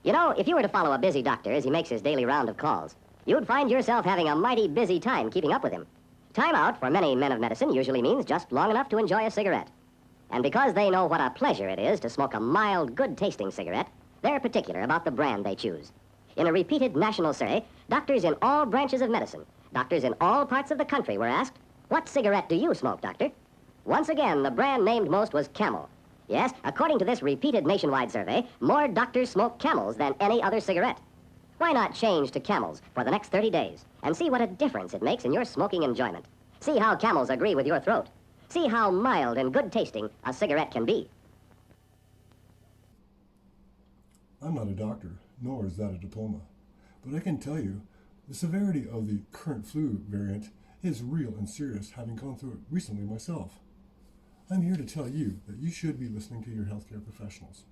You know, if you were to follow a busy doctor as he makes his daily round of calls, you'd find yourself having a mighty busy time keeping up with him. Time out for many men of medicine usually means just long enough to enjoy a cigarette. And because they know what a pleasure it is to smoke a mild, good-tasting cigarette, they're particular about the brand they choose. In a repeated national survey, doctors in all branches of medicine, doctors in all parts of the country were asked, "What cigarette do you smoke, doctor?" Once again, the brand named most was Camel. Yes, according to this repeated nationwide survey, more doctors smoke Camels than any other cigarette. Why not change to Camels for the next 30 days and see what a difference it makes in your smoking enjoyment? See how Camels agree with your throat. See how mild and good-tasting a cigarette can be. I'm not a doctor, nor is that a diploma. But I can tell you, the severity of the current flu variant is real and serious, having gone through it recently myself. I'm here to tell you that you should be listening to your healthcare professionals.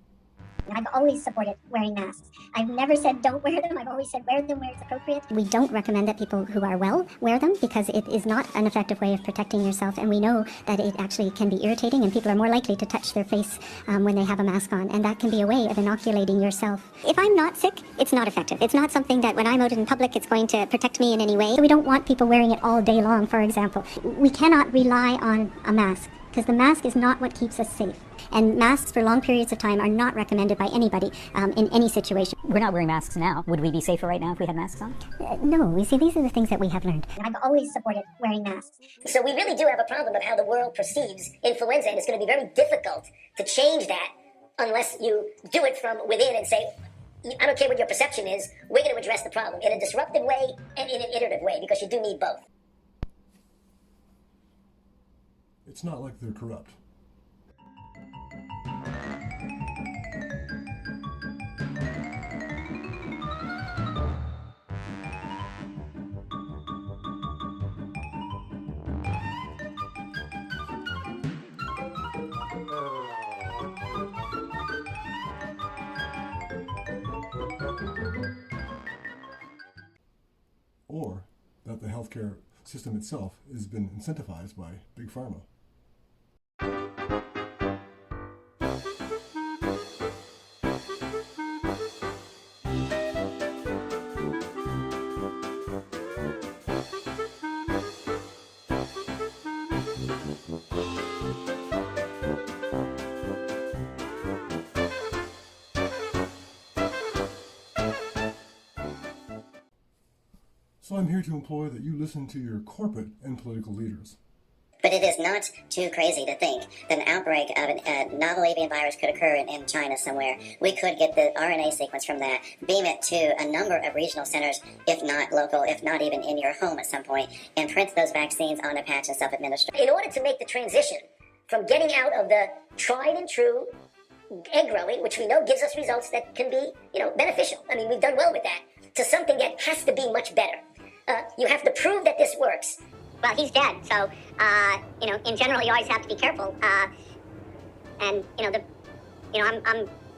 I've always supported wearing masks. I've never said don't wear them. I've always said wear them where it's appropriate. We don't recommend that people who are well wear them because it is not an effective way of protecting yourself. And we know that it actually can be irritating and people are more likely to touch their face when they have a mask on. And that can be a way of inoculating yourself. If I'm not sick, it's not effective. It's not something that when I'm out in public, it's going to protect me in any way. So we don't want people wearing it all day long, for example. We cannot rely on a mask because the mask is not what keeps us safe. And masks for long periods of time are not recommended by anybody in any situation. We're not wearing masks now. Would we be safer right now if we had masks on? No, you see, these are the things that we have learned. I've always supported wearing masks. So we really do have a problem of how the world perceives influenza, and it's going to be very difficult to change that unless you do it from within and say, I don't care what your perception is, we're going to address the problem in a disruptive way and in an iterative way, because you do need both. It's not like they're corrupt. Or that the healthcare system itself has been incentivized by Big Pharma. So I'm here to implore that you listen to your corporate and political leaders. But it is not too crazy to think that an outbreak of a novel avian virus could occur in China somewhere. We could get the RNA sequence from that, beam it to a number of regional centers, if not local, if not even in your home at some point, and print those vaccines on a patch and self-administer. In order to make the transition from getting out of the tried and true egg growing, which we know gives us results that can be, beneficial. I mean, we've done well with that, to something that has to be much better. You have to prove that this works. Well, he's dead, so, in general, you always have to be careful. I'm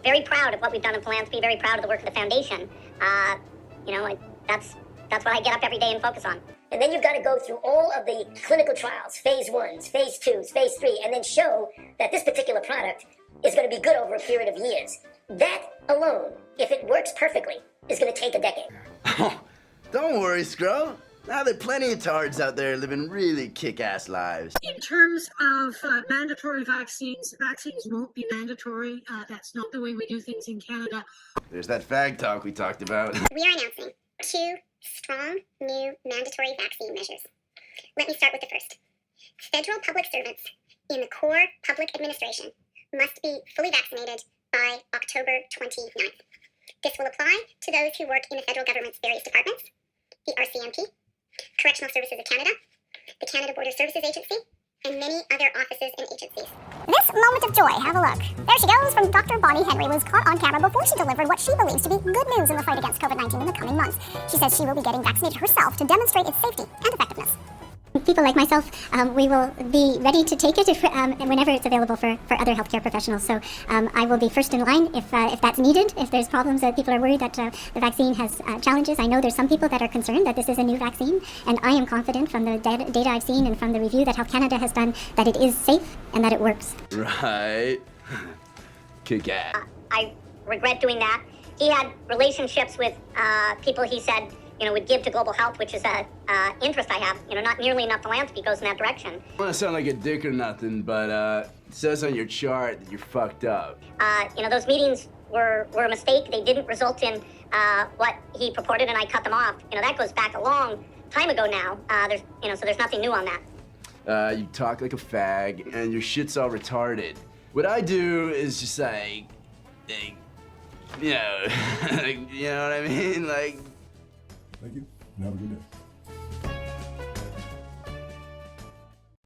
very proud of what we've done in philanthropy, very proud of the work of the foundation. That's what I get up every day and focus on. And then you've got to go through all of the clinical trials, phase 1s, phase 2s, phase 3, and then show that this particular product is going to be good over a period of years. That alone, if it works perfectly, is going to take a decade. Oh, don't worry, Scro. Now there are plenty of tards out there living really kick-ass lives. In terms of mandatory vaccines won't be mandatory. That's not the way we do things in Canada. There's that fag talk we talked about. We are announcing 2 strong new mandatory vaccine measures. Let me start with the first. Federal public servants in the core public administration must be fully vaccinated by October 29th. This will apply to those who work in the federal government's various departments, the RCMP, Correctional Services of Canada, the Canada Border Services Agency, and many other offices and agencies. This moment of joy, have a look. There she goes from Dr. Bonnie Henry, was caught on camera before she delivered what she believes to be good news in the fight against COVID-19 in the coming months. She says she will be getting vaccinated herself to demonstrate its safety and effectiveness. People like myself, we will be ready to take it whenever it's available for other healthcare professionals. So I will be first in line if that's needed, if there's problems that people are worried that the vaccine has challenges. I know there's some people that are concerned that this is a new vaccine, and I am confident from the data I've seen and from the review that Health Canada has done that it is safe and that it works. Right. Kick ass. I regret doing that. He had relationships with people he said, would give to global health, which is a interest I have. Not nearly enough philanthropy goes in that direction. I don't want to sound like a dick or nothing, but it says on your chart that you're fucked up. Those meetings were a mistake. They didn't result in what he purported, and I cut them off. That goes back a long time ago now. So there's nothing new on that. You talk like a fag, and your shit's all retarded. What I do is just like you know what I mean? Like. Thank you, and have a good day.